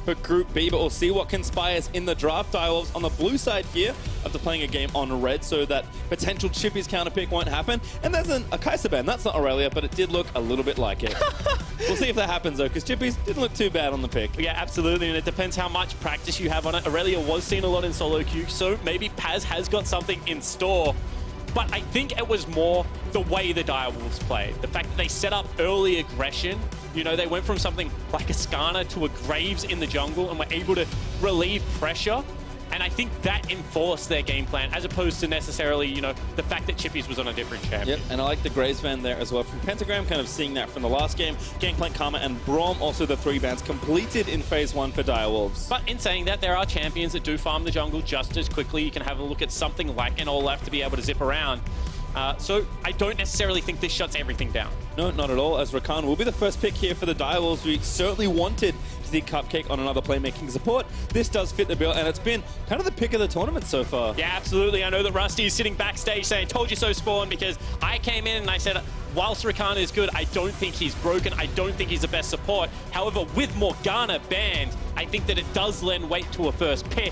for Group B, but we'll see what conspires in the draft. Direwolves on the blue side here after playing a game on red, so that potential Chippys counter pick won't happen. And there's a Kai'Sa ban. That's not Aurelia, but it did look a little bit like it. We'll see if that happens though, because Chippys didn't look too bad on the pick. Yeah, absolutely, and it depends how much practice you have on it. Aurelia was seen a lot in solo queue, so maybe Paz has got something in store. But I think it was more the way the Direwolves played. The fact that they set up early aggression. You know, they went from something like a Skarner to a Graves in the jungle and were able to relieve pressure. And I think that enforced their game plan, as opposed to necessarily, you know, the fact that Chippys was on a different champion. Yep, and I like the Graves ban there as well from Pentagram, kind of seeing that from the last game. Gangplank, Karma, and Braum, also the 3 bans completed in Phase 1 for Direwolves. But in saying that, there are champions that do farm the jungle just as quickly. You can have a look at something like an Olaf to be able to zip around. So I don't necessarily think this shuts everything down. No, not at all, as Rakan will be the first pick here for the Direwolves. We certainly wanted to see Cupcake on another playmaking support. This does fit the bill, and it's been kind of the pick of the tournament so far. Yeah, absolutely. I know that Rusty is sitting backstage saying, told you so, Spawn, because I came in and I said, whilst Rakan is good, I don't think he's broken. I don't think he's the best support. However, with Morgana banned, I think that it does lend weight to a first pick.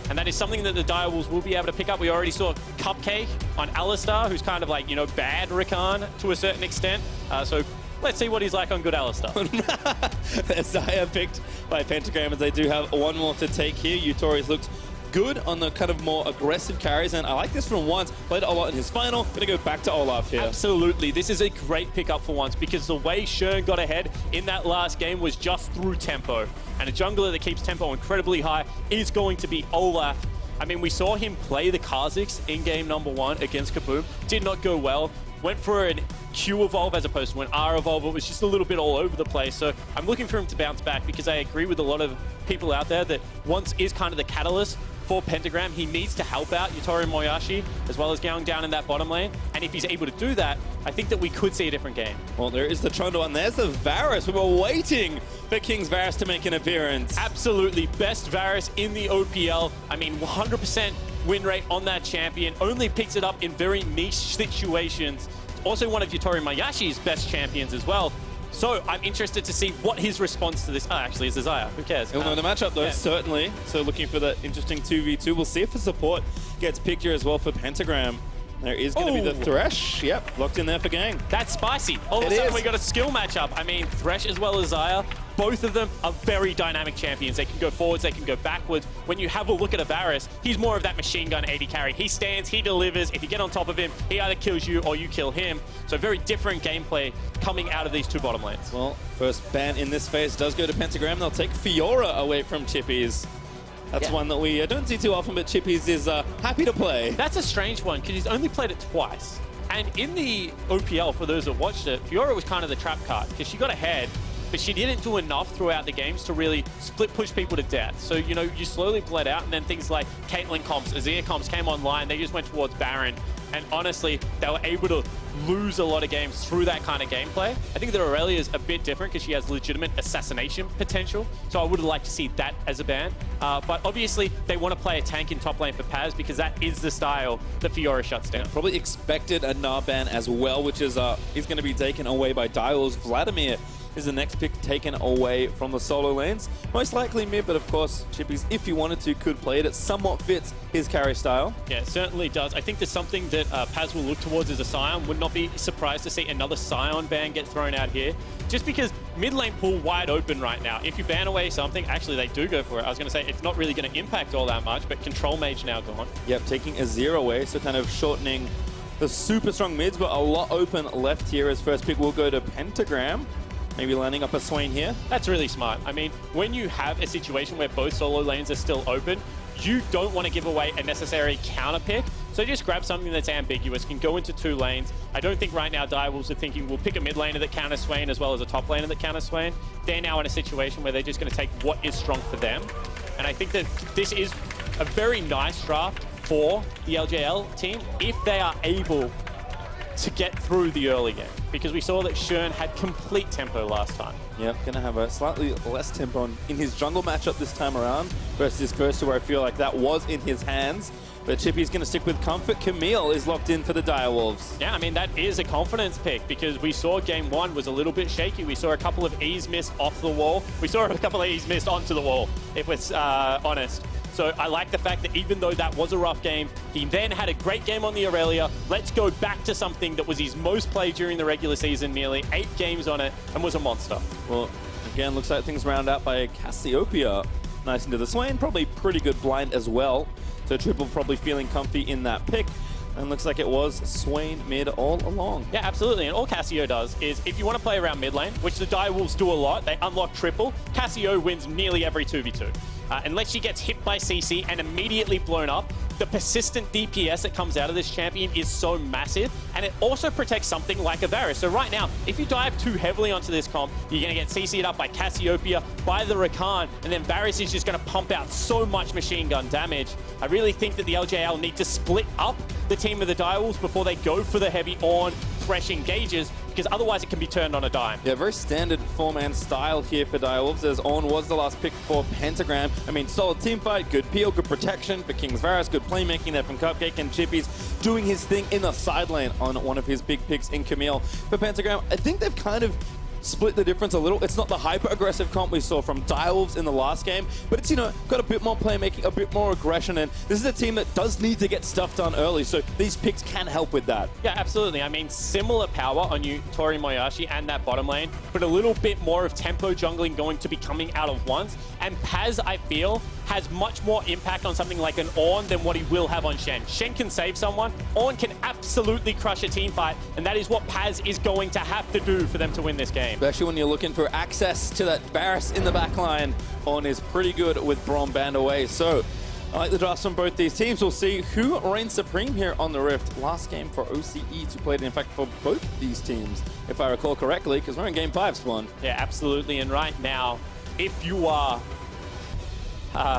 And that is something that the Direwolves will be able to pick up. We already saw Cupcake on Alistar, who's kind of like, you know, bad Rakan to a certain extent. So let's see what he's like on good Alistar. Xayah picked by Pentagram, as they do have one more to take here. Yutori's looked good on the kind of more aggressive carries, and I like this from Once. Played a lot in his final. Gonna go back to Olaf here. Absolutely. This is a great pickup for Once, because the way Shern got ahead in that last game was just through tempo. And a jungler that keeps tempo incredibly high is going to be Olaf. I mean, we saw him play the Kha'Zix in game number 1 against Kaboom. Did not go well. Went for an Q evolve as opposed to an R evolve. It was just a little bit all over the place. So I'm looking for him to bounce back, because I agree with a lot of people out there that Once is kind of the catalyst for Pentagram. He needs to help out YutoriMoyasi as well as Gaeng down in that bottom lane. And if he's able to do that, I think that we could see a different game. Well, there is the Trundle, and there's the Varus. We were waiting for King's Varus to make an appearance. Absolutely. Best Varus in the OPL. I mean, 100% win rate on that champion. Only picks it up in very niche situations. Also one of YutoriMoyasi's best champions as well. So I'm interested to see what his response to this... Oh, actually, it's Xayah. Who cares? He'll know the matchup, though, certainly. So looking for that interesting 2v2. We'll see if the support gets picked here as well for Pentagram. There is going to be the Thresh. Yep, locked in there for Gaeng. That's spicy. All of a sudden, we got a skill matchup. I mean, Thresh as well as Xayah, both of them are very dynamic champions. They can go forwards, they can go backwards. When you have a look at a Varus, he's more of that machine gun AD carry. He stands, he delivers. If you get on top of him, he either kills you or you kill him. So very different gameplay coming out of these 2 bottom lanes. Well, first ban in this phase does go to Pentagram. They'll take Fiora away from Chippys. That's one that we don't see too often, but Chippys is happy to play. That's a strange one, because he's only played it twice. And in the OPL, for those that watched it, Fiora was kind of the trap card, because she got ahead, but she didn't do enough throughout the games to really push people to death. So, you know, you slowly bled out, and then things like Caitlyn comps, Azir comps came online, they just went towards Baron. And honestly, they were able to lose a lot of games through that kind of gameplay. I think that Aurelia is a bit different, because she has legitimate assassination potential. So I would like to see that as a ban. But obviously, they want to play a tank in top lane for Paz, because that is the style that Fiora shuts down. Probably expected a Gnar ban as well, which is going to be taken away by Direwolves. Vladimir is the next pick taken away from the solo lanes. Most likely mid, but of course, Chippys, if he wanted to, could play it. It somewhat fits his carry style. Yeah, it certainly does. I think there's something that Paz will look towards as a Scion. Would not be surprised to see another Scion ban get thrown out here. Just because mid lane pool wide open right now. If you ban away something, actually they do go for it. I was going to say it's not really going to impact all that much, but Control Mage now gone. Yep, taking Azir away, so kind of shortening the super strong mids, but a lot open left here as first pick will go to Pentagram. Maybe landing up a Swain here. That's really smart. I mean, when you have a situation where both solo lanes are still open, you don't want to give away a necessary counter pick. So just grab something that's ambiguous, can go into 2 lanes. I don't think right now Direwolves are thinking we'll pick a mid laner that counters Swain as well as a top laner that counters Swain. They're now in a situation where they're just going to take what is strong for them. And I think that this is a very nice draft for the LJL team if they are able to get through the early game, because we saw that Shern had complete tempo last time. Yep, gonna have a slightly less tempo in his jungle matchup this time around versus his first two, where I feel like that was in his hands. But Chippy's going to stick with comfort. Camille is locked in for the Direwolves. Yeah, I mean, that is a confidence pick because we saw game one was a little bit shaky. We saw a couple of E's missed off the wall. We saw a couple of E's missed onto the wall, if we're honest. So I like the fact that even though that was a rough game, he then had a great game on the Aurelia. Let's go back to something that was his most played during the regular season, nearly 8 games on it, and was a monster. Well, again, looks like things round out by Cassiopeia. Nice into the Swain, probably pretty good blind as well. So Triple probably feeling comfy in that pick. And looks like it was Swain mid all along. Yeah, absolutely. And all Cassio does is, if you want to play around mid lane, which the Direwolves do a lot, they unlock Triple, Cassio wins nearly every 2v2. Unless she gets hit by CC and immediately blown up, the persistent DPS that comes out of this champion is so massive, and it also protects something like a Varus. So right now, if you dive too heavily onto this comp, you're going to get CC'd up by Cassiopeia, by the Rakan, and then Varus is just going to pump out so much machine gun damage. I really think that the LJL need to split up the team of the Direwolves before they go for the heavy Ornn Thresh engages, because otherwise it can be turned on a dime. Yeah, very standard 4-man style here for Direwolves, as Ornn was the last pick for Pentagram. I mean, solid team fight, good peel, good protection for King's Varus, good playmaking there from Cupcake, and Chippy's doing his thing in the side lane on one of his big picks in Camille. For Pentagram, I think they've kind of split the difference a little. It's not the hyper-aggressive comp we saw from Direwolves in the last game, but it's, you know, got a bit more playmaking, a bit more aggression, and this is a team that does need to get stuff done early, so these picks can help with that. Yeah, absolutely. I mean, similar power on YutoriMoyasi and that bottom lane, but a little bit more of tempo jungling going to be coming out of once, and Paz, I feel, has much more impact on something like an Ornn than what he will have on Shen. Shen can save someone, Ornn can absolutely crush a team fight, and that is what Paz is going to have to do for them to win this game. Especially when you're looking for access to that Varus in the backline. Ornn is pretty good with Braum banned away. So I like the drafts from both these teams. We'll see who reigns supreme here on the Rift. Last game for OCE, who played, in fact, for both these teams, if I recall correctly, because we're in game 5, Spawn. Yeah, absolutely. And right now, if you are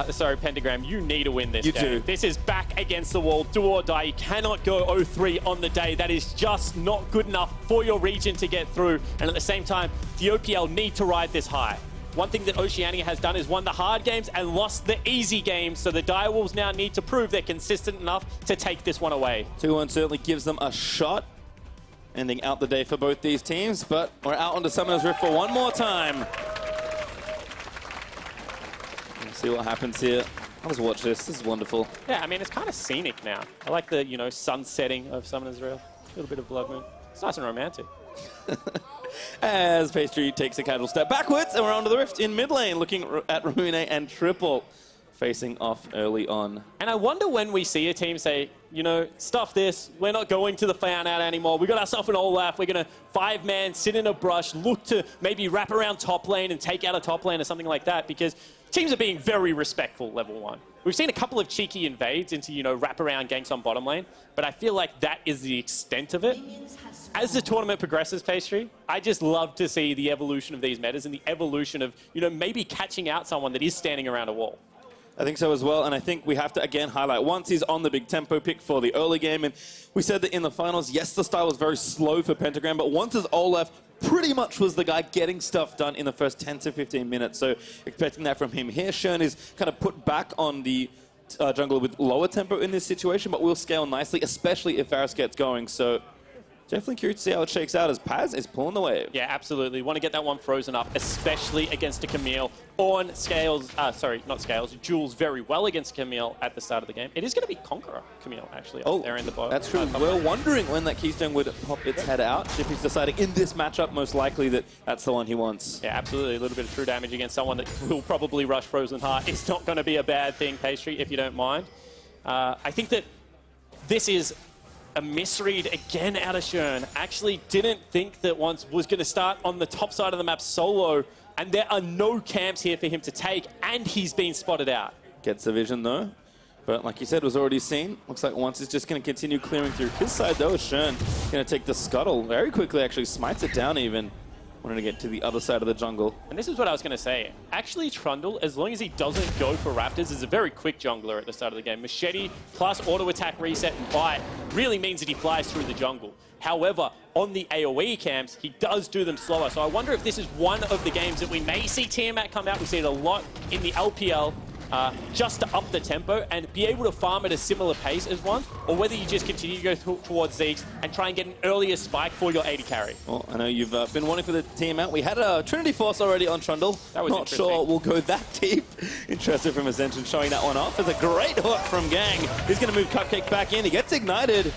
sorry, Pentagram, you need to win this game. You do. This is back against the wall, do or die. You cannot go 0-3 on the day. That is just not good enough for your region to get through. And at the same time, the OPL need to ride this high. One thing that Oceania has done is won the hard games and lost the easy games, so the Direwolves now need to prove they're consistent enough to take this one away. 2-1 certainly gives them a shot. Ending out the day for both these teams, but we're out onto Summoner's Rift for one more time. See what happens here. I'll just watch this. This is wonderful. Yeah, I mean, it's kind of scenic now. I like the, you know, sun setting of Summoner's Rift. A little bit of blood moon. It's nice and romantic. As Pastry takes a casual step backwards, and we're onto the Rift in mid lane, looking at Ramune and Triple facing off early on. And I wonder when we see a team say, you know, stuff this, we're not going to the fan out anymore. We got ourselves an Olaf, we're going to 5-man, sit in a brush, look to maybe wrap around top lane and take out a top lane or something like that, because teams are being very respectful level 1. We've seen a couple of cheeky invades into, you know, wrap around ganks on bottom lane, but I feel like that is the extent of it. As the tournament progresses, Pastry, I just love to see the evolution of these metas and the evolution of, you know, maybe catching out someone that is standing around a wall. I think so as well, and I think we have to again highlight, once he's on the big tempo pick for the early game, and we said that in the finals, yes, the style was very slow for Pentagram, but once his Olaf pretty much was the guy getting stuff done in the first 10 to 15 minutes, so expecting that from him here. Shern is kind of put back on the jungler with lower tempo in this situation, but will scale nicely, especially if Varus gets going, so definitely curious to see how it shakes out as Paz is pulling the wave. Yeah, absolutely. Want to get that one frozen up, especially against a Camille. Ornn scales, sorry, not scales, duels very well against Camille at the start of the game. It is going to be Conqueror Camille, actually, up there in the bottom. That's true. We're wondering when that Keystone would pop its head out. Chippy's deciding in this matchup, most likely, that that's the one he wants. Yeah, absolutely. A little bit of true damage against someone that will probably rush Frozen Heart. It's not going to be a bad thing, Pastry, if you don't mind. I think that this is a misread again out of Shern. Actually didn't think that once was going to start on the top side of the map solo, and there are no camps here for him to take, and he's been spotted out. Gets the vision though, but like you said, was already seen. Looks like once is just going to continue clearing through his side though. Shern going to take the scuttle very quickly, actually smites it down even. Wanted to get to the other side of the jungle. And this is what I was going to say. Actually, Trundle, as long as he doesn't go for Raptors, is a very quick jungler at the start of the game. Machete plus auto attack, reset, and bite really means that he flies through the jungle. However, on the AoE camps, he does do them slower. So I wonder if this is one of the games that we may see Tiamat come out. We see it a lot in the LPL. just to up the tempo and be able to farm at a similar pace as one, or whether you just continue to go towards Zeke's and try and get an earlier spike for your AD carry. Well, I know you've been wanting for the team out. We had a Trinity Force already on Trundle. That was not sure we'll go that deep. Interested from Ascension showing that one off. There's a great hook from Gaeng. He's going to move Cupcake back in. He gets ignited.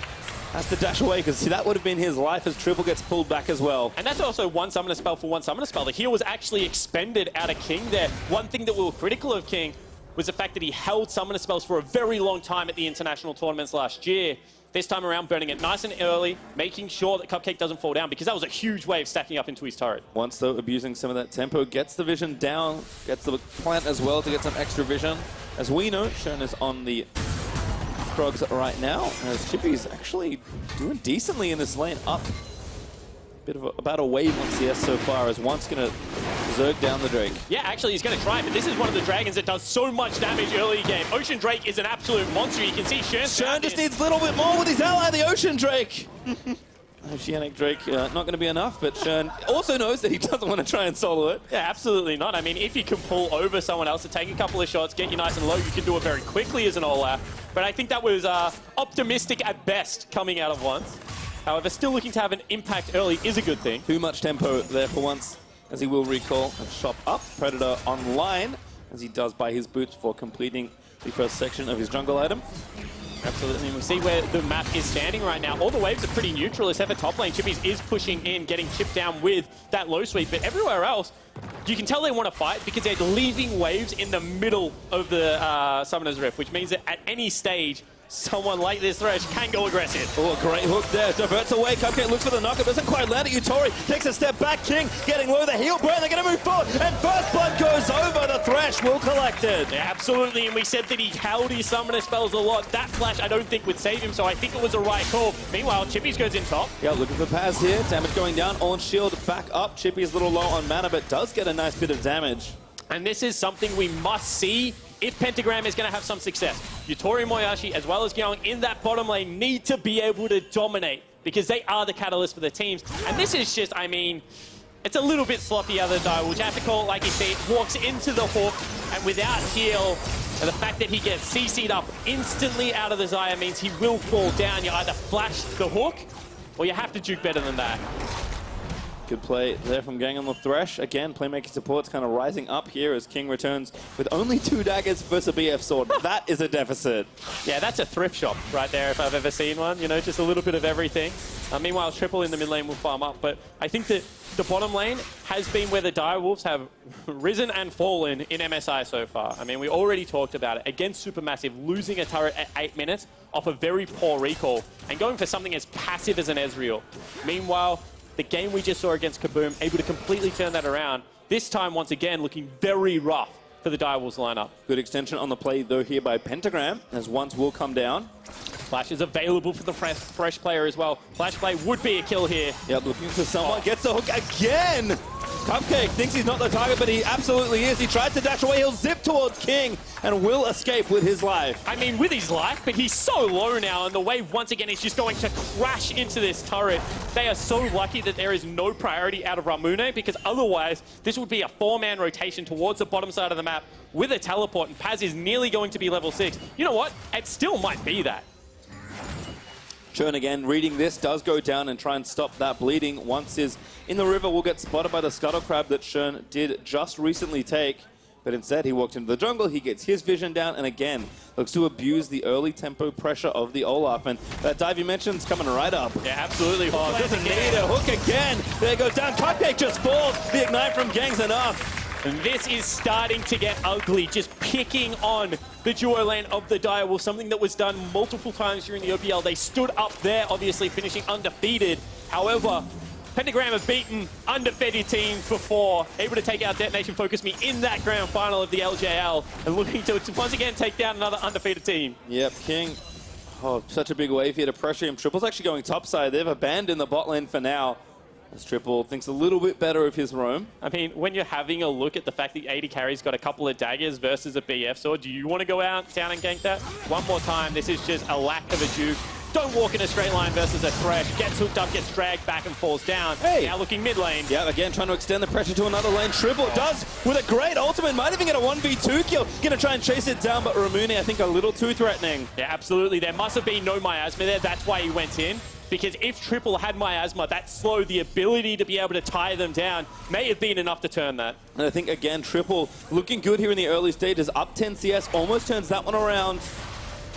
Has to dash away, because that would have been his life as Triple gets pulled back as well. And that's also one summoner spell for one summoner spell. The heal was actually expended out of King there. One thing that we were critical of King was the fact that he held summoner spells for a very long time at the international tournaments last year. This time around, burning it nice and early, making sure that Cupcake doesn't fall down, because that was a huge wave stacking up into his turret. Once, though, abusing some of that tempo, gets the vision down, gets the plant as well to get some extra vision. As we know, Shern is on the Krogs right now, as Chippy's actually doing decently in this lane, up bit of about a wave on CS so far, as one's going to Zerg down the Drake. Yeah, actually he's going to try it, but this is one of the dragons that does so much damage early game. Ocean Drake is an absolute monster. You can see Shern just needs a little bit more with his ally, the Ocean Drake. Oceanic Drake, not going to be enough, but Shern also knows that he doesn't want to try and solo it. Yeah, absolutely not. I mean, if you can pull over someone else to take a couple of shots, get you nice and low, you can do it very quickly as an Olaf. But I think that was optimistic at best coming out of once. However, still looking to have an impact early is a good thing. Too much tempo there for once, as he will recall and shop up. Predator online, as he does by his boots for completing the first section of his jungle item. Absolutely, and we see where the map is standing right now. All the waves are pretty neutral, except for top lane. Chippys is pushing in, getting chipped down with that low sweep, but everywhere else, you can tell they want to fight because they're leaving waves in the middle of the Summoner's Rift, which means that at any stage, someone like this Thresh can go aggressive. Oh, a great hook there. Diverts away. Cupcake looks for the knockup. Doesn't quite land it. Yutori takes a step back. King getting low. The heal burn. They're going to move forward. And first blood goes over. The Thresh will collect it. Yeah, absolutely. And we said that he held his summoner spells a lot. That flash, I don't think, would save him. So I think it was a right call. Meanwhile, Chippys goes in top. Yeah, looking for Paz here. Damage going down. On shield back up. Chippy is a little low on mana, but does get a nice bit of damage. And this is something we must see if Pentagram is going to have some success. YutoriMoyasi as well as Gaeng in that bottom lane need to be able to dominate because they are the catalyst for the teams. And this is just, I mean, it's a little bit sloppy other die. We'll have to call it like you see. It walks into the hook, and without heal, and the fact that he gets CC'd up instantly out of the Xayah means he will fall down. You either flash the hook, or you have to juke better than that. Good play there from Gaeng on the Thresh. Again, playmaking support's kind of rising up here as King returns with only 2 daggers versus a BF sword. That is a deficit. Yeah, that's a thrift shop right there if I've ever seen one. You know, just a little bit of everything. Meanwhile, Triple in the mid lane will farm up. But I think that the bottom lane has been where the Direwolves have risen and fallen in MSI so far. I mean, we already talked about it. Against Supermassive, losing a turret at 8 minutes off a very poor recall and going for something as passive as an Ezreal. Meanwhile, the game we just saw against Kaboom, able to completely turn that around. This time, once again, looking very rough for the Direwolves lineup. Good extension on the play, though, here by Pentagram, as once will come down. Flash is available for the fresh player as well. Flash play would be a kill here. Yep, looking for someone. Gets the hook again! Cupcake thinks he's not the target, but he absolutely is. He tries to dash away. He'll zip towards King and will escape with his life. I mean, with his life, but he's so low now, and the wave, once again, is just going to crash into this turret. They are so lucky that there is no priority out of Ramune, because otherwise, this would be a 4-man rotation towards the bottom side of the map with a teleport, and Paz is nearly going to be level 6. You know what? It still might be that. Shern again, reading this, does go down and try and stop that bleeding. Once is in the river, will get spotted by the Scuttle Crab that Shern did just recently take. But instead, he walked into the jungle, he gets his vision down, and again, looks to abuse the early tempo pressure of the Olaf. And that dive you mentioned is coming right up. Yeah, absolutely. Oh, doesn't need a hook again. There goes down. Cupcake just falls. The ignite from Gaeng's enough. And this is starting to get ugly, just picking on the duo lane of the Direwolves, something that was done multiple times during the OPL. They stood up there, obviously finishing undefeated. However, Pentagram have beaten undefeated teams before, able to take out Detonation Focus Me in that grand final of the LJL, and looking to once again take down another undefeated team. Yep, King. Oh, such a big wave here to pressure him. Triple's actually going topside. They've abandoned the bot lane for now. As Triple thinks a little bit better of his roam. I mean, when you're having a look at the fact that 80 carry's got a couple of daggers versus a BF sword, do you want to go out, down and gank that? One more time, this is just a lack of a juke. Don't walk in a straight line versus a Thresh. Gets hooked up, gets dragged back and falls down. Hey. Now looking mid lane. Yeah, again, trying to extend the pressure to another lane. Triple does with a great ultimate. Might even get a 1v2 kill. Gonna try and chase it down, but Ramune, I think, a little too threatening. Yeah, absolutely. There must have been no miasma there. That's why he went in. Because if Triple had miasma, that slowed the ability to be able to tie them down. May have been enough to turn that. And I think, again, Triple looking good here in the early stages. Up 10 CS, almost turns that one around.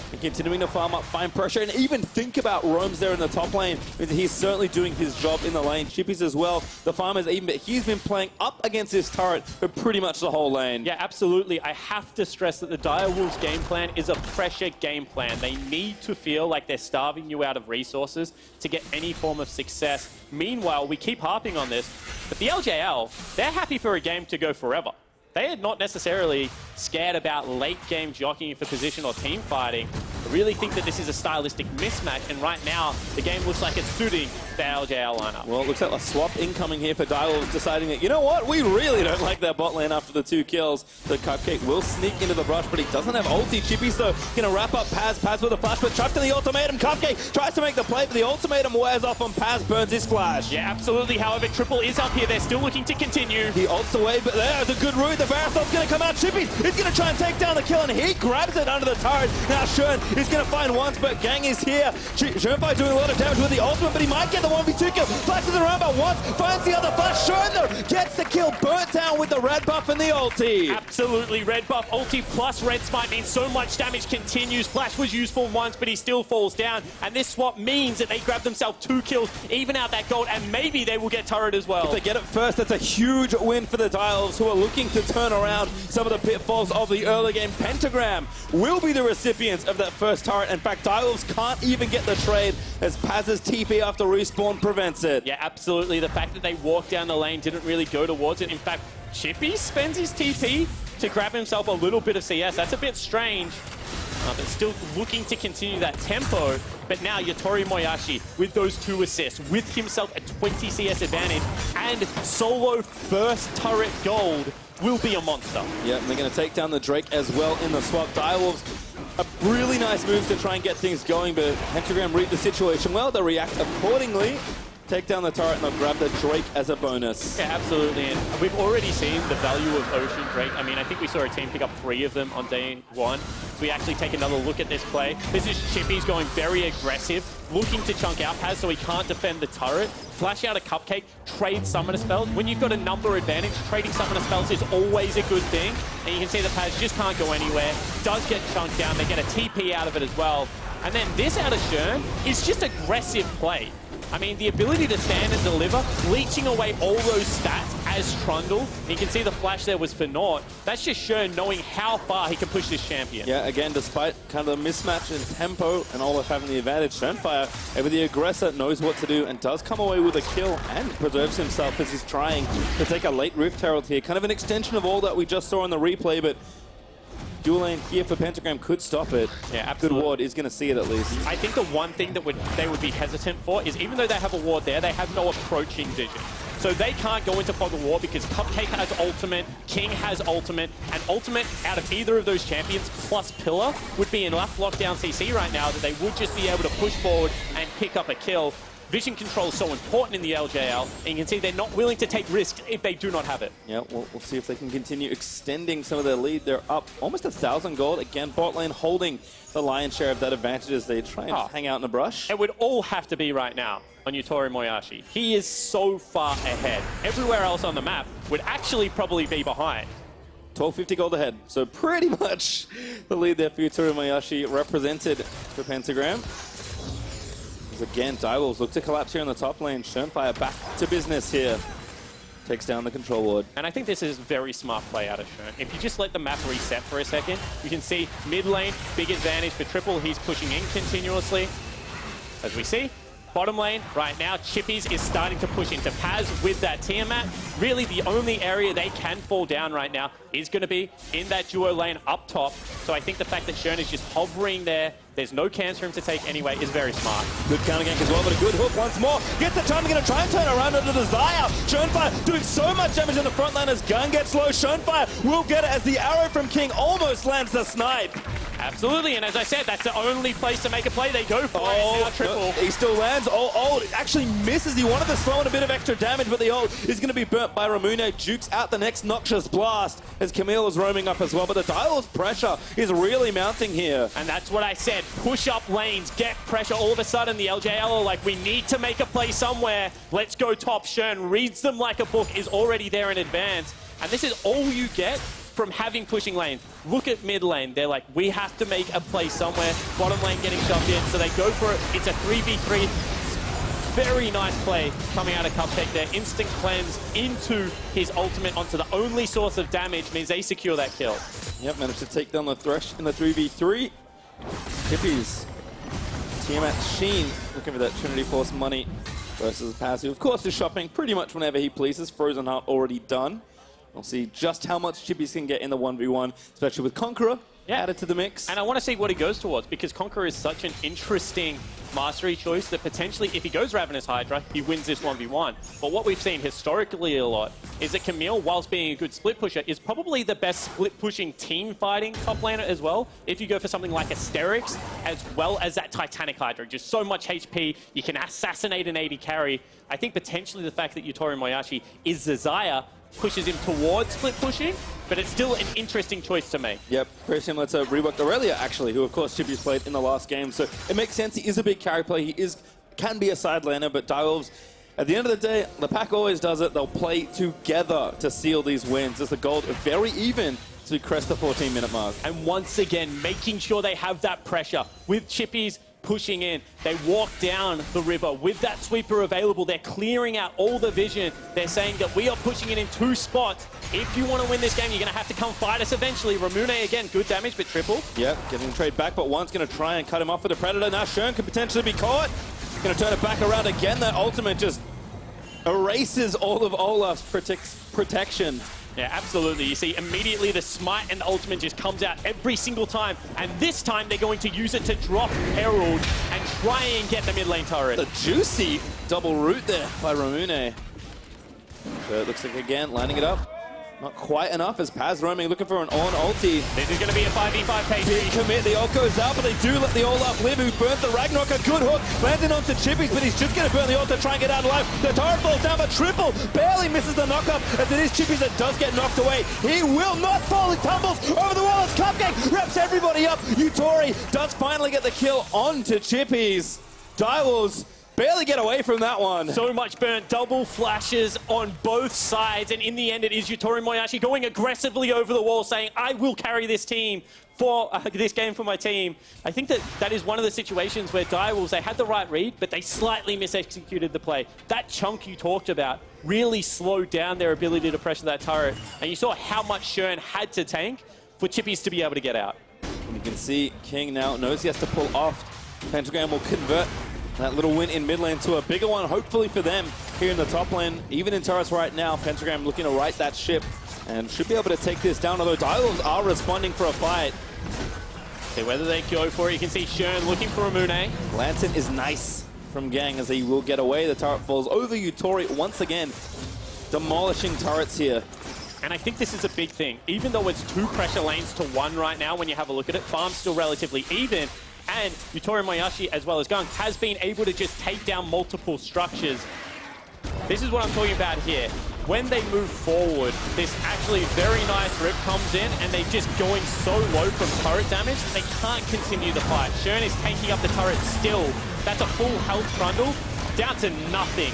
And continuing to farm up, find pressure, and even think about roams there in the top lane. He's certainly doing his job in the lane. Chippys as well. The farmer's even, but he's been playing up against his turret for pretty much the whole lane. Yeah, absolutely. I have to stress that the Direwolves game plan is a pressure game plan. They need to feel like they're starving you out of resources to get any form of success. Meanwhile, we keep harping on this, but the LJL, they're happy for a game to go forever. They are not necessarily scared about late game jockeying for position or team fighting. I really think that this is a stylistic mismatch, and right now the game looks like it's suiting the LJL lineup. Well, it looks like a swap incoming here for Direwolves, deciding that, you know what, we really don't like that bot lane after the 2 kills. The Cupcake will sneak into the brush, but he doesn't have ulti. Chippys, though, gonna wrap up Paz. Paz with a flash, but trapped in the ultimatum. Cupcake tries to make the play, but the ultimatum wears off on Paz, burns his flash. Yeah, absolutely. However, Triple is up here. They're still looking to continue. He ults away, but there's a good route. The Varus gonna come out. Chippys is gonna try and take down the kill, and he grabs it under the turret. Now Shern is gonna find once, but Gaeng is here. Shernfire doing a lot of damage with the ultimate, but he might get the 1v2 kill. Flashes around but once, finds the other flash. Shern, though, gets the kill, burnt down with the red buff and the ulti. Absolutely, red buff, ulti plus red smite means so much damage continues. Flash was useful once, but he still falls down. And this swap means that they grab themselves 2 kills, even out that gold, and maybe they will get turret as well. If they get it first, that's a huge win for the Direwolves, who are looking to turn around some of the pitfalls of the early game. Pentagram will be the recipients of that first turret. In fact, Direwolves can't even get the trade as Paz's TP after respawn prevents it. Yeah, absolutely. The fact that they walked down the lane didn't really go towards it. In fact, Chippy spends his TP to grab himself a little bit of CS. That's a bit strange, but still looking to continue that tempo. But now YutoriMoyasi with those 2 assists, with himself a 20 CS advantage, and solo first turret gold will be a monster. Yeah, and they're going to take down the Drake as well in the swap. Direwolves, a really nice move to try and get things going, but Pentagram read the situation well. They react accordingly, take down the turret, and they'll grab the Drake as a bonus. Yeah, absolutely. And we've already seen the value of Ocean Drake. I mean, I think we saw a team pick up 3 of them on day 1. So we actually take another look at this play. This is Chippys going very aggressive, looking to chunk out Paz so he can't defend the turret. Flash out a Cupcake, trade summoner spells. When you've got a number advantage, trading summoner spells is always a good thing. And you can see that Paz just can't go anywhere. Does get chunked down. They get a TP out of it as well. And then this out of Shern is just aggressive play. I mean, the ability to stand and deliver, leeching away all those stats as Trundle. You can see the flash there was for naught. That's just Shern knowing how far he can push this champion. Yeah, again, despite kind of the mismatch in tempo and Olaf having the advantage, Shernfire, ever the aggressor, knows what to do and does come away with a kill and preserves himself as he's trying to take a late Rift Herald here. Kind of an extension of all that we just saw in the replay, but dual lane here for Pentagram could stop it. Yeah, absolutely. Good ward is going to see it at least. I think the one thing that they would be hesitant for is, even though they have a ward there, they have no approaching vision. So they can't go into fog of war because Cupcake has ultimate, King has ultimate, and ultimate out of either of those champions plus Pillar would be enough lockdown CC right now that they would just be able to push forward and pick up a kill. Vision control is so important in the LJL, and you can see they're not willing to take risks if they do not have it. Yeah, we'll see if they can continue extending some of their lead. They're up almost 1,000 gold. Again, bot lane holding the lion's share of that advantage as they try and hang out in the brush. It would all have to be right now on YutoriMoyasi. He is so far ahead. Everywhere else on the map would actually probably be behind. 1250 gold ahead. So pretty much the lead there for YutoriMoyasi represented for Pentagram. Again, Direwolves look to collapse here in the top lane. Shernfire back to business here. Takes down the control ward. And I think this is very smart play out of Shern. If you just let the map reset for a second, you can see mid lane, big advantage for Triple. He's pushing in continuously. As we see, bottom lane right now, Chippys is starting to push into Paz with that Tiamat. Really, the only area they can fall down right now is going to be in that duo lane up top. So I think the fact that Shern is just hovering there, there's no cans for him to take anyway, is very smart. Good counter gank as well, but a good hook once more. Gets the time, going to try and turn around into the Xayah. Shernfire doing so much damage in the front line as Gaeng gets low. Shernfire will get it as the arrow from King almost lands the snipe. Absolutely, and as I said, that's the only place to make a play. They go for it. Now triple. No, he still lands. It actually misses. He wanted to throw in a bit of extra damage, but the ult is going to be burnt by Ramune. Jukes out the next Noxious Blast as Camille is roaming up as well, but the Dial's pressure is really mounting here. And that's what I said. Push up lanes, get pressure. All of a sudden, the LJL are like, we need to make a play somewhere. Let's go top. Shern reads them like a book, is already there in advance. And this is all you get from having pushing lanes. Look at mid lane. They're like, we have to make a play somewhere. Bottom lane getting shoved in, so they go for it. It's a 3v3. Very nice play coming out of Cupcake there. Instant cleanse into his ultimate onto the only source of damage means they secure that kill. Yep, managed to take down the Thresh in the 3v3. Chippys, Tiamat Sheen looking for that Trinity Force money versus Paz, who of course is shopping pretty much whenever he pleases. Frozen Heart already done. We'll see just how much Chippys can get in the 1v1, especially with Conqueror added to the mix. And I want to see what he goes towards, because Conqueror is such an interesting mastery choice that potentially, if he goes Ravenous Hydra, he wins this 1v1. But what we've seen historically a lot is that Camille, whilst being a good split pusher, is probably the best split pushing team fighting top laner as well. If you go for something like Asterix, as well as that Titanic Hydra, just so much HP, you can assassinate an AD carry. I think potentially the fact that YutoriMoyasi is the Xayah pushes him towards split pushing, but it's still an interesting choice to make. Yep, very similar to reworked Aurelia, actually, who of course Chippys played in the last game, so it makes sense. He is a big carry player, can be a side laner, but Direwolves, at the end of the day, the pack always does it. They'll play together to seal these wins, as the gold are very even as we crest the 14-minute mark. And once again, making sure they have that pressure with Chippys pushing in. They walk down the river with that sweeper available. They're clearing out all the vision. They're saying that we are pushing it in 2 spots. If you want to win this game, you're going to have to come fight us eventually. Ramune, again, good damage, but triple. Yep, getting the trade back, but one's going to try and cut him off with the Predator. Now Shern could potentially be caught. Going to turn it back around again. That ultimate just erases all of Olaf's protection. Yeah, absolutely. You see, immediately the smite and the ultimate just comes out every single time. And this time they're going to use it to drop Herald and try and get the mid lane turret. The juicy double root there by Ramune. So it looks like, again, lining it up. Not quite enough as Paz roaming, looking for an on ulti. This is going to be a 5v5 pace. Big commit, the ult goes out, but they do let the Olaf live, who burns the Ragnarok. A good hook, landing onto Chippys, but he's just going to burn the ult to try and get out alive. The turret falls down, but Triple barely misses the knock-up, as it is Chippys that does get knocked away. He will not fall, he tumbles over the wall as Cupcake wraps everybody up. Yutori does finally get the kill onto Chippys. Direwolves barely get away from that one. So much burnt, double flashes on both sides, and in the end it is YutoriMoyasi going aggressively over the wall saying, I will carry this team for this game for my team. I think that is one of the situations where Direwolves, they had the right read, but they slightly misexecuted the play. That chunk you talked about really slowed down their ability to pressure that turret, and you saw how much Shern had to tank for Chippys to be able to get out. And you can see King now knows he has to pull off. Pentagram will convert that little win in mid lane to a bigger one, hopefully for them here in the top lane. Even in turrets right now, Pentagram looking to right that ship and should be able to take this down, although Direwolves are responding for a fight. See whether they go for it. You can see Shern looking for Ramune. Lantern is nice from Gaeng as he will get away. The turret falls over Yutori once again, demolishing turrets here. And I think this is a big thing. Even though it's 2 pressure lanes to 1 right now when you have a look at it, farm's still relatively even. And YutoriMoyasi, as well as Gaeng, has been able to just take down multiple structures. This is what I'm talking about here. When they move forward, this actually very nice rip comes in, and they're just going so low from turret damage that they can't continue the fight. Shern is tanking up the turret still. That's a full health Trundle, down to nothing.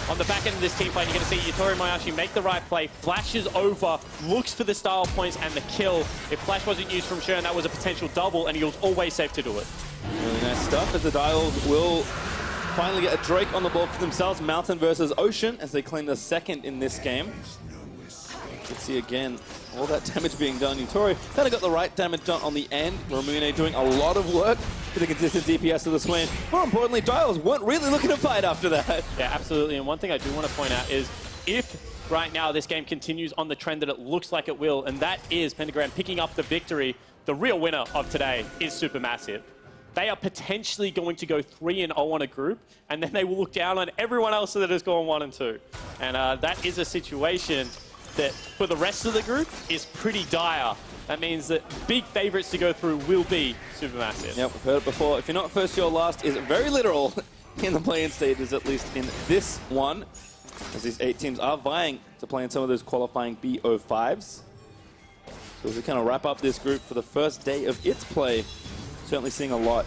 On the back end of this team fight, you're going to see YutoriMoyasi make the right play, flashes over, looks for the style points and the kill. If flash wasn't used from Shern, that was a potential double, and he was always safe to do it. Really nice stuff as the Direwolves will finally get a Drake on the board for themselves. Mountain versus Ocean as they claim the 2nd in this game. Let's see again, all that damage being done. Yutori kind of got the right damage done on the end. Ramune doing a lot of work for the consistent DPS of the Swain. More importantly, Direwolves weren't really looking to fight after that. Yeah, absolutely. And one thing I do want to point out is if right now this game continues on the trend that it looks like it will, and that is Pentagram picking up the victory, the real winner of today is Supermassive. They are potentially going to go 3-0 on a group, and then they will look down on everyone else that has gone 1-2. And that is a situation that, for the rest of the group, is pretty dire. that means that big favorites to go through will be Supermassive. Yep, we've heard it before. If you're not first, you're last is very literal in the play-in stages, at least in this one, as these 8 teams are vying to play in some of those qualifying BO5s. So as we kind of wrap up this group for the first day of its play, certainly seeing a lot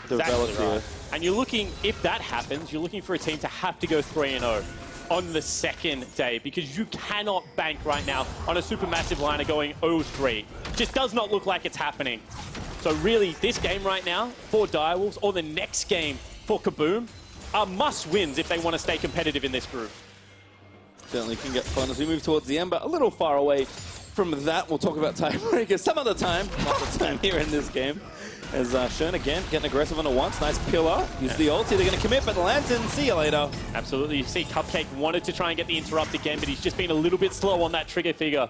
develop here. Right. And you're looking, if that happens, you're looking for a team to have to go 3-0 on the second day, because you cannot bank right now on a Supermassive liner going 0-3. Just does not look like it's happening. So really, this game right now for Direwolves, or the next game for Kaboom, are must-wins if they want to stay competitive in this group. Certainly can get fun as we move towards the end, but a little far away from that. We'll talk about tiebreakers some other time, not the time here in this game. As Shern again getting aggressive on the once. Nice pillar. Use the ulti. They're going to commit, but the Lantern, see you later. Absolutely. You see Cupcake wanted to try and get the interrupt again, but he's just been a little bit slow on that trigger figure.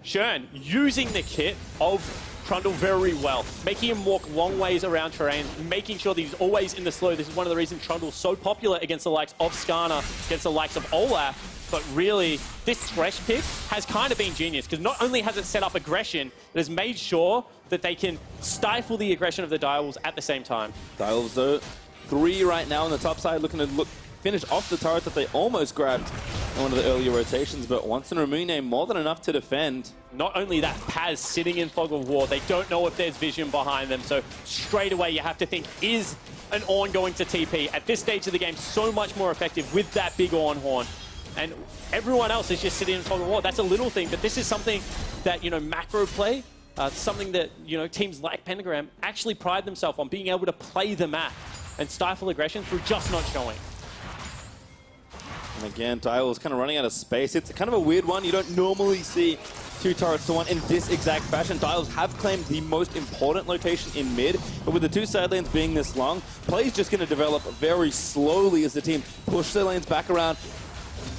Shern using the kit of Trundle very well, making him walk long ways around terrain, making sure that he's always in the slow. This is one of the reasons Trundle's so popular against the likes of Skarner, against the likes of Olaf. But really, this Thresh pick has kind of been genius, because not only has it set up aggression, it has made sure that they can stifle the aggression of the Direwolves at the same time. Direwolves, though, 3 right now on the top side, looking to finish off the turret that they almost grabbed in one of the earlier rotations, but once in Ramune, more than enough to defend. Not only that, Paz sitting in Fog of War. They don't know if there's vision behind them, so straight away you have to think, is an Ornn going to TP? At this stage of the game, so much more effective with that big Ornn horn. And everyone else is just sitting in Fog of War. That's a little thing, but this is something that, you know, macro play, something that, you know, teams like Pentagram actually pride themselves on, being able to play the map and stifle aggression through just not showing. And again, Direwolves kind of running out of space. It's kind of a weird one. You don't normally see 2 turrets to 1 in this exact fashion. Direwolves have claimed the most important location in mid, but with the 2 side lanes being this long, play is just going to develop very slowly as the team push their lanes back around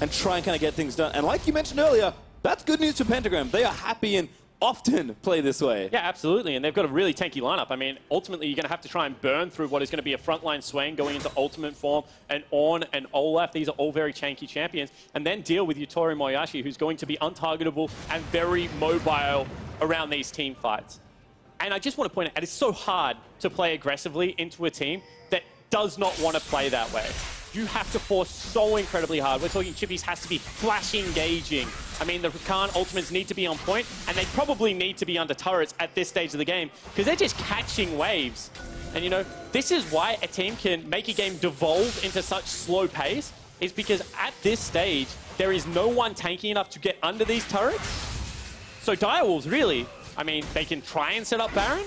and try and kind of get things done. And like you mentioned earlier, that's good news for Pentagram. They are happy and often play this way. Yeah, absolutely, and they've got a really tanky lineup. I mean, ultimately, you're going to have to try and burn through what is going to be a frontline Swain going into ultimate form, and Ornn and Olaf. These are all very tanky champions, and then deal with YutoriMoyasi, who's going to be untargetable and very mobile around these team fights. And I just want to point out, it's so hard to play aggressively into a team that does not want to play that way. You have to force so incredibly hard. We're talking Chippys has to be flash engaging. I mean, the Rakan ultimates need to be on point, and they probably need to be under turrets at this stage of the game, because they're just catching waves. And, you know, this is why a team can make a game devolve into such slow pace, is because at this stage, there is no one tanky enough to get under these turrets. So Direwolves, really, I mean, they can try and set up Baron,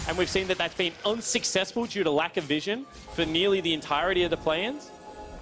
and we've seen that that's been unsuccessful due to lack of vision for nearly the entirety of the play-ins.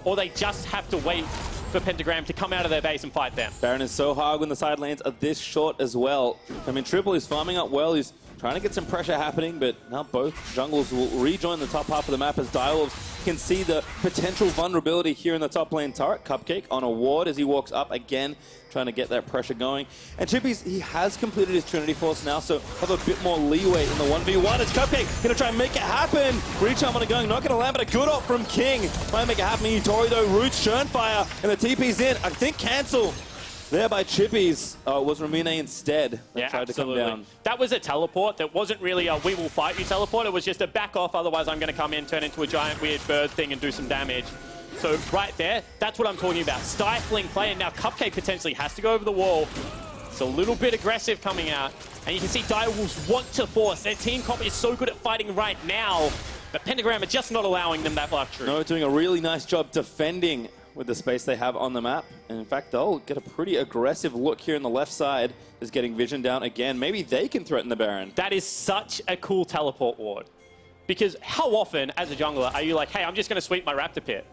Or they just have to wait for Pentagram to come out of their base and fight them. Baron is so hard when the side lanes are this short as well. I mean, Triple is farming up well. He's trying to get some pressure happening, but now both jungles will rejoin the top half of the map as Direwolves can see the potential vulnerability here in the top lane turret. Cupcake on a ward as he walks up again, trying to get that pressure going. And Chippys, he has completed his Trinity Force now, so have a bit more leeway in the 1v1. It's Cupcake going to try and make it happen. Reach arm on a Gaeng, not going to land, but a good op from King. Trying to make it happen. Yutori though, roots Shernfire, and the TP's in. I think cancel there by Chippys. Was Ramune instead that tried absolutely. to come down. That was a teleport. That wasn't really a we will fight you teleport. It was just a back off, otherwise I'm going to come in, turn into a giant weird bird thing and do some damage. So right there, that's what I'm talking about. Stifling play, and now Cupcake potentially has to go over the wall. It's a little bit aggressive coming out. And you can see Direwolves want to force. Their team comp is so good at fighting right now, but Pentagram are just not allowing them that luxury. No, doing a really nice job defending with the space they have on the map. And in fact, they'll get a pretty aggressive look here on the left side. Is getting vision down again. Maybe they can threaten the Baron. That is such a cool teleport ward. Because how often, as a jungler, are you like, hey, I'm just going to sweep my Raptor pit,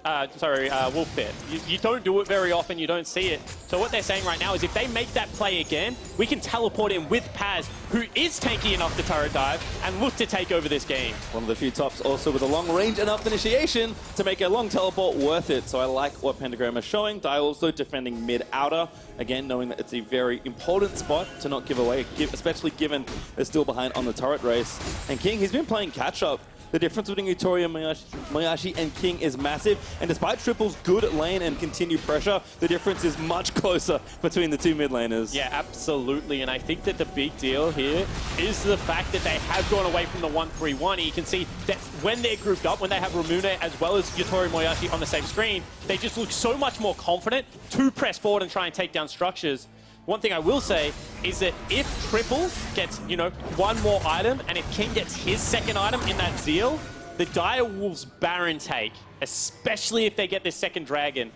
Wolf pit. You don't do it very often, you don't see it. So what they're saying right now is if they make that play again, we can teleport in with Paz, who is tanky enough to turret dive, and look to take over this game. One of the few tops also with a long range enough initiation to make a long teleport worth it. So I like what Pentagram is showing. Also defending mid-outer. Again, knowing that it's a very important spot to not give away, especially given they're still behind on the turret race. And King, he's been playing catch-up The difference between YutoriMoyasi and King is massive, and despite Triple's good lane and continued pressure, the difference is much closer between the two mid laners. Yeah, absolutely, and I think that the big deal here is the fact that they have gone away from the 1-3-1. You can see that when they're grouped up, when they have Ramune as well as YutoriMoyasi on the same screen, they just look so much more confident to press forward and try and take down structures. One thing I will say is that if Triple gets, you know, one more item, and if King gets his second item in that Zeal, the Direwolves Baron take, especially if they get this second dragon,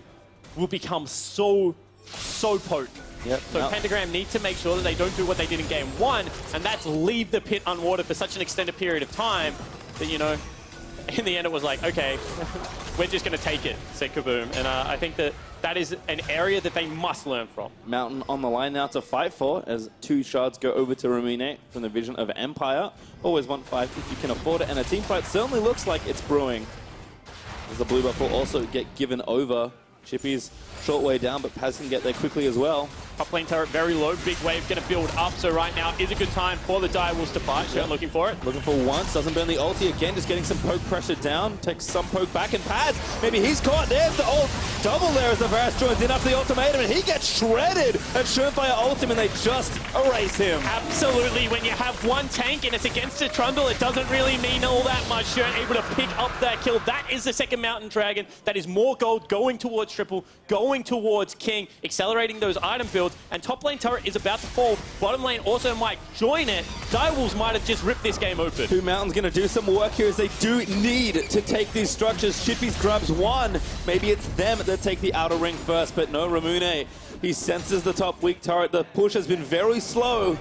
will become so potent. Yep. So Pentagram need to make sure that they don't do what they did in game 1, and that's leave the pit unwatered for such an extended period of time that, you know, in the end it was like, okay, we're just going to take it, said Kaboom. And I think that that is an area that they must learn from. Mountain on the line now to fight for as 2 shards go over to Ramune from the Vision of Empire. Always want 5 if you can afford it, and a team fight certainly looks like it's brewing. As the blue buff will also get given over. Chippy's short way down, but Paz can get there quickly as well. Top lane turret very low, big wave going to build up, so right now is a good time for the Direwolves to fight. Shern looking for it. Looking for once, doesn't burn the ulti again, just getting some poke pressure down, takes some poke back, and Paz, maybe he's caught. There's the ult, double there as the Varus joins in after the ultimatum, and he gets shredded at Shernfire ultim, and they just erase him. Absolutely, when you have one tank and it's against a Trundle, it doesn't really mean all that much. Shern able to pick up that kill. That is the second Mountain Dragon. That is more gold going towards Triple, going towards King, accelerating those item builds, and top lane turret is about to fall. Bottom lane also might join it. Direwolves might have just ripped this game open. Two Mountains going to do some work here as they do need to take these structures. Chippys grabs one. Maybe it's them that take the outer ring first, but no, Ramune. He senses the top weak turret. The push has been very slow.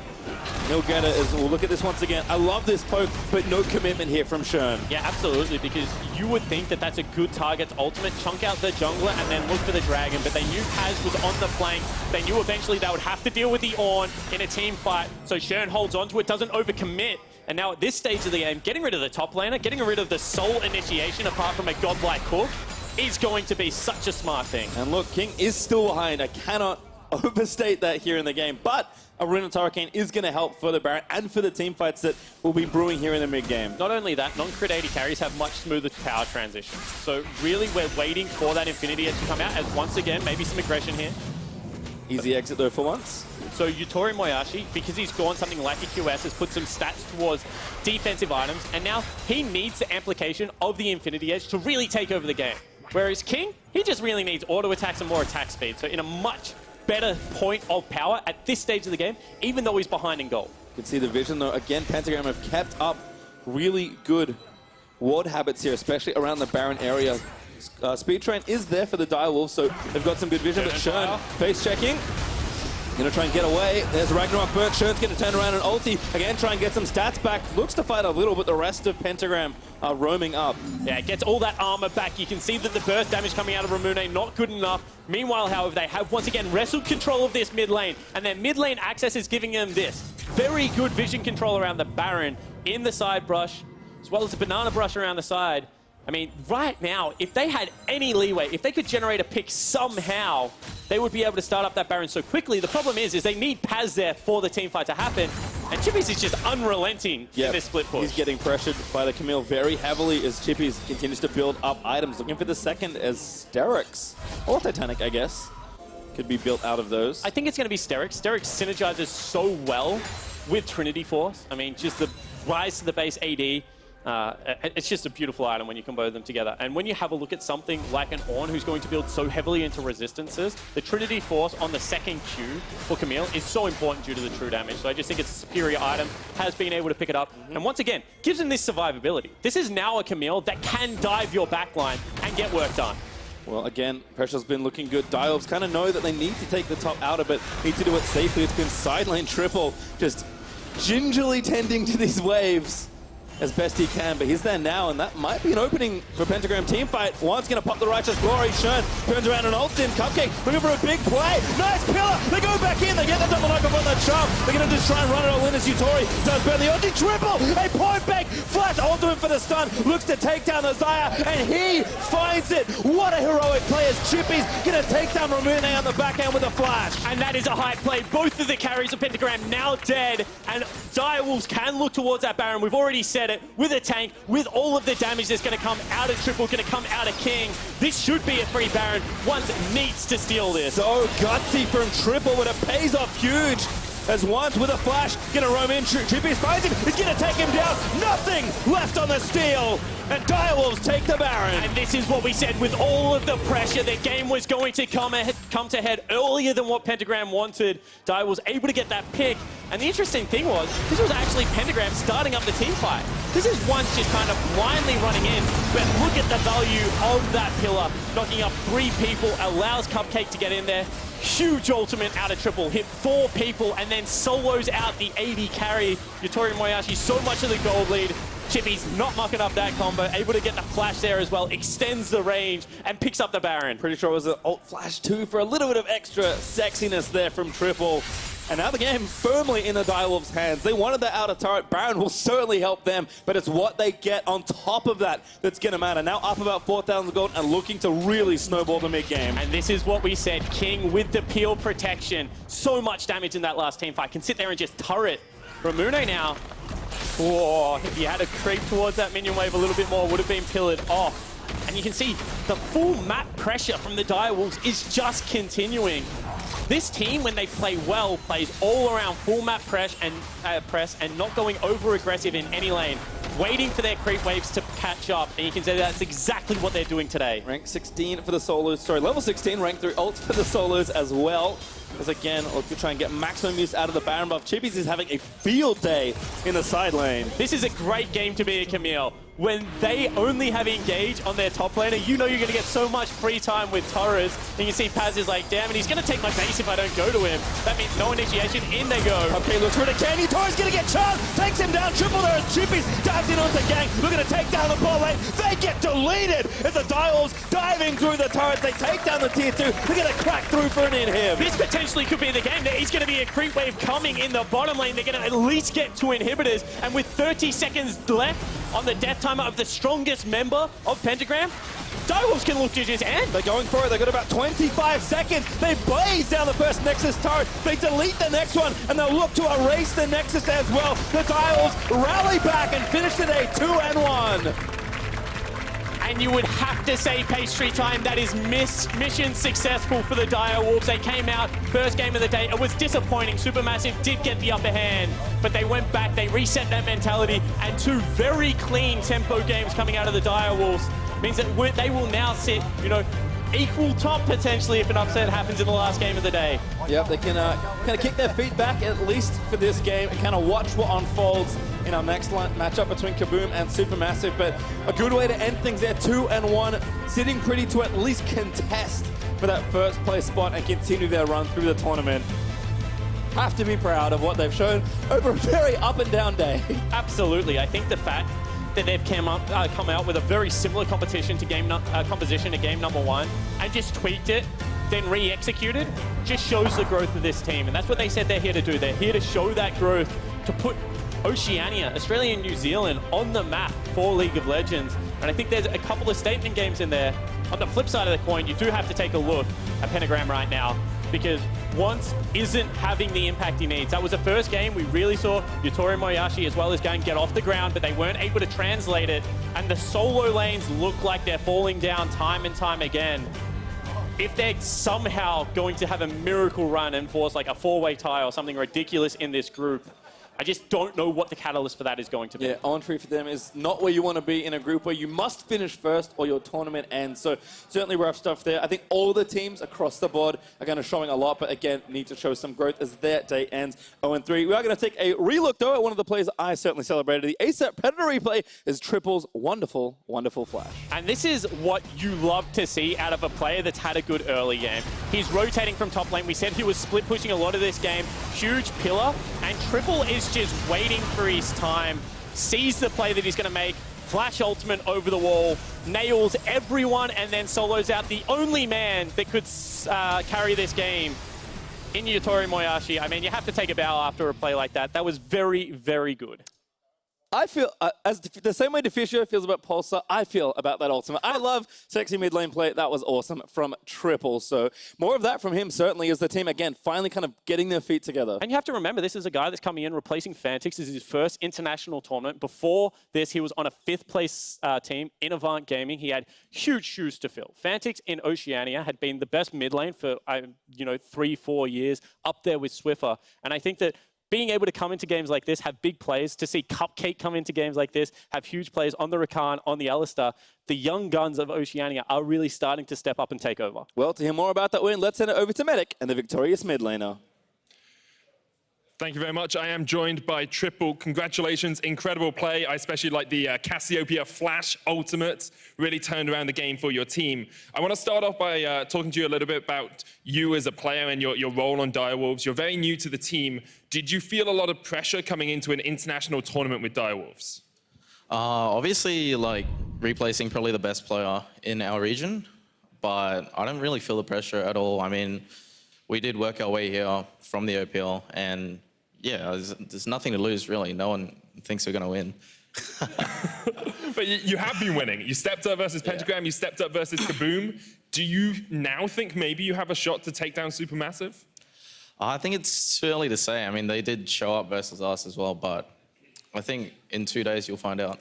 He'll get it as we'll look at this once again. I love this poke, but no commitment here from Shern. Yeah, absolutely, because you would think that that's a good target's ultimate. Chunk out the jungler and then look for the dragon, but they knew Paz was on the flank. They knew eventually they would have to deal with the Ornn in a team fight, so Shern holds on to it, doesn't overcommit. And now at this stage of the game, getting rid of the top laner, getting rid of the sole initiation apart from a godlike hook, is going to be such a smart thing. And look, King is still behind. I cannot overstate that here in the game, but a Rune Hurricane is going to help for the Baron and for the team fights that will be brewing here in the mid-game. Not only that, non-crit 80 carries have much smoother power transitions. So really we're waiting for that Infinity Edge to come out as once again, maybe some aggression here. Easy exit though for once. So YutoriMoyasi, because he's gone something like a QS, has put some stats towards defensive items, and now he needs the amplification of the Infinity Edge to really take over the game. Whereas King, he just really needs auto attacks and more attack speed. So in a much better point of power at this stage of the game, even though he's behind in gold. You can see the vision though. Again, Pentagram have kept up really good ward habits here, especially around the Baron area. Speed Train is there for the Direwolves, so they've got some good vision, but Shern face checking. Gonna try and get away. There's Ragnarok burnt. Shern's gonna turn around and ulti. Again, try and get some stats back. Looks to fight a little, but the rest of Pentagram are roaming up. Yeah, gets all that armor back. You can see that the burst damage coming out of Ramune, not good enough. Meanwhile, however, they have once again wrestled control of this mid lane, and their mid lane access is giving them this. Very good vision control around the Baron in the side brush, as well as the banana brush around the side. I mean, right now, if they had any leeway, if they could generate a pick somehow, they would be able to start up that Baron so quickly. The problem is they need Paz there for the teamfight to happen. And Chippys is just unrelenting in this split push. He's getting pressured by the Camille very heavily as Chippys continues to build up items. Looking for the second as Sterix, or Titanic, I guess, could be built out of those. I think it's going to be Sterix. Sterix synergizes so well with Trinity Force. I mean, just the rise to the base AD. It's just a beautiful item when you combine them together. And when you have a look at something like an Ornn who's going to build so heavily into resistances, the Trinity Force on the second Q for Camille is so important due to the true damage. So I just think it's a superior item, has been able to pick it up. And once again, gives him this survivability. This is now a Camille that can dive your backline and get work done. Well, again, pressure's been looking good. Direwolves kind of know that they need to take the top outer, but need to do it safely. It's been side lane Triple, just gingerly tending to these waves as best he can, but he's there now, and that might be an opening for Pentagram teamfight. One's going to pop the Righteous Glory. Shern turns around and ults in. Cupcake looking for a big play. Nice pillar. They go back in. They get the double knock off on the chump. They're going to just try and run it all in as Yutori does burn the ulti. Triple. A point bank. Flash ultimate for the stun. Looks to take down the Xayah, and he finds it. What a heroic play as Chippys going to take down Ramune on the backhand with a flash. And that is a high play. Both of the carries of Pentagram now dead, and Direwolves can look towards that Baron. We've already said it, with a tank, with all of the damage that's going to come out of Triple, going to come out of King. This should be a free Baron. Once needs to steal this. So gutsy from Triple, but it pays off huge. As Once with a flash, gonna roam in, Chippys finds him, he's gonna take him down, nothing left on the steal, and Direwolves take the Baron. And this is what we said, with all of the pressure, the game was going to come to head earlier than what Pentagram wanted. Direwolves able to get that pick, and the interesting thing was, this was actually Pentagram starting up the team fight. This is Once just kind of blindly running in, but look at the value of that pillar, knocking up 3 people, allows Cupcake to get in there. Huge ultimate out of Triple, hit 4 people, and then solos out the 80 carry. YutoriMoyasi so much of the gold lead. Chippys not mucking up that combo, able to get the flash there as well, extends the range, and picks up the Baron. Pretty sure it was an ult flash too for a little bit of extra sexiness there from Triple. And now the game firmly in the Direwolves' hands. They wanted that outer turret. Baron will certainly help them, but it's what they get on top of that that's going to matter. Now up about 4,000 gold and looking to really snowball the mid-game. And this is what we said. King with the peel protection. So much damage in that last team fight. Can sit there and just turret. Ramune now. Oh, if he had to creep towards that minion wave a little bit more, would have been pillared off. And you can see the full map pressure from the Direwolves is just continuing. This team, when they play well, plays all around full map press and not going over-aggressive in any lane, waiting for their creep waves to catch up, and you can say that's exactly what they're doing today. Rank 16 for the solos, sorry, level 16, rank 3 ults for the solos as well. As again, look to try and get maximum use out of the Baron buff. Chippys is having a field day in the side lane. This is a great game to be a Camille. When they only have engage on their top laner, you know you're going to get so much free time with turrets. And you see Paz is like, damn, and he's going to take my base if I don't go to him. That means no initiation, in they go. Okay, looks for the candy. Tor's going to get charged, takes him down. Triple there as Chippys dives in onto Gaeng. Looking to take down the ball lane. They get deleted as the Direwolves diving through the turrets. They take down the tier 2. They're going to crack through for an inhib. This potentially could be the game. There is going to be a creep wave coming in the bottom lane. They're going to at least get 2 inhibitors. And with 30 seconds left on the death timer of the strongest member of Pentagram, Direwolves can look to just end. They're going for it. They've got about 25 seconds. They blaze down the first Nexus turret. They delete the next one, and they'll look to erase the Nexus as well. The Direwolves rally back and finish today 2-1. And you would have to say PastryTime, that is mission successful for the Direwolves. They came out, first game of the day. It was disappointing. Supermassive did get the upper hand, but they went back, they reset that mentality, and 2 very clean tempo games coming out of the Direwolves means that they will now sit, you know, equal top potentially if an upset happens in the last game of the day. Yep, they can kind of kick their feet back at least for this game and kind of watch what unfolds in our next matchup between Kaboom and Supermassive. But a good way to end things there, 2-1, sitting pretty to at least contest for that first place spot and continue their run through the tournament. Have to be proud of what they've shown over a very up and down day. Absolutely. I think the fact that they've come out with a very similar competition to composition to game number 1 and just tweaked it, then re-executed, just shows the growth of this team. And that's what they said they're here to do. They're here to show that growth, to put Oceania, Australia and New Zealand on the map for League of Legends. And I think there's a couple of statement games in there. On the flip side of the coin, you do have to take a look at Pentagram right now, because Once isn't having the impact he needs. That was the first game we really saw YutoriMoyasi as well as Gaeng get off the ground, but they weren't able to translate it, and the solo lanes look like they're falling down time and time again. If they're somehow going to have a miracle run and force like a 4-way tie or something ridiculous in this group, I just don't know what the catalyst for that is going to be. Yeah, on-3 for them is not where you want to be in a group where you must finish first or your tournament ends. So certainly rough stuff there. I think all the teams across the board are going to showing a lot, but again, need to show some growth as their day ends 0-3. We are going to take a relook, though, at one of the plays I certainly celebrated. The ASAP Predator replay is Triple's wonderful, wonderful flash. And this is what you love to see out of a player that's had a good early game. He's rotating from top lane. We said he was split pushing a lot of this game. Huge pillar, and Triple is just waiting for his time, sees the play that he's going to make, flash ultimate over the wall, nails everyone, and then solos out the only man that could carry this game in YutoriMoyasi. I mean, you have to take a bow after a play like that. That was very, very good. I feel, as the same way Deficio feels about Pulsar, I feel about that ultimate. I love sexy mid lane play. That was awesome from Triple. So more of that from him certainly as the team, again, finally kind of getting their feet together. And you have to remember, this is a guy that's coming in replacing Fantix. This is his first international tournament. Before this, he was on a 5th place team in Avant Gaming. He had huge shoes to fill. Fantix in Oceania had been the best mid lane for, 3-4 years, up there with Swiffer. And I think that being able to come into games like this, have big plays, to see Cupcake come into games like this, have huge plays on the Rakan, on the Alistar, the young guns of Oceania are really starting to step up and take over. Well, to hear more about that win, let's send it over to Medic and the victorious mid laner. Thank you very much. I am joined by Triple. Congratulations, incredible play. I especially like the Cassiopeia Flash Ultimate. Really turned around the game for your team. I want to start off by talking to you a little bit about you as a player and your role on Direwolves. You're very new to the team. Did you feel a lot of pressure coming into an international tournament with Direwolves? Obviously, like, replacing probably the best player in our region, but I don't really feel the pressure at all. I mean, we did work our way here from the OPL, and yeah, there's nothing to lose, really. No one thinks we're going to win. But you have been winning. You stepped up versus Pentagram, you stepped up versus Kaboom. Do you now think maybe you have a shot to take down Supermassive? I think it's too early to say. I mean, they did show up versus us as well, but I think in 2 days you'll find out.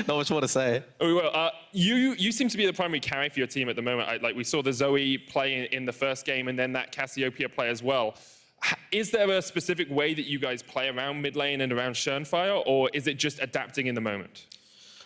Not much more to say. Oh, well, you seem to be the primary carry for your team at the moment. Like we saw the Zoe play in the first game and then that Cassiopeia play as well. Is there a specific way that you guys play around mid lane and around Shernfire, or is it just adapting in the moment?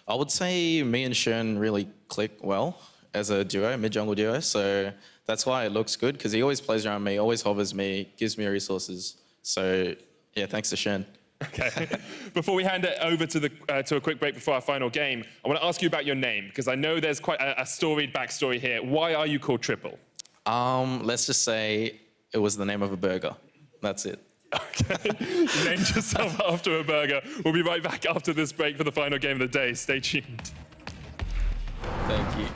I would say me and Shern really click well as a duo, mid-jungle duo, so that's why it looks good, because he always plays around me, always hovers me, gives me resources. So, yeah, thanks to Shern. Okay. Before we hand it over to a quick break before our final game, I want to ask you about your name, because I know there's quite a storied backstory here. Why are you called Triple? Let's just say it was the name of a burger. That's it. Okay. You named yourself after a burger. We'll be right back after this break for the final game of the day. Stay tuned. Thank you.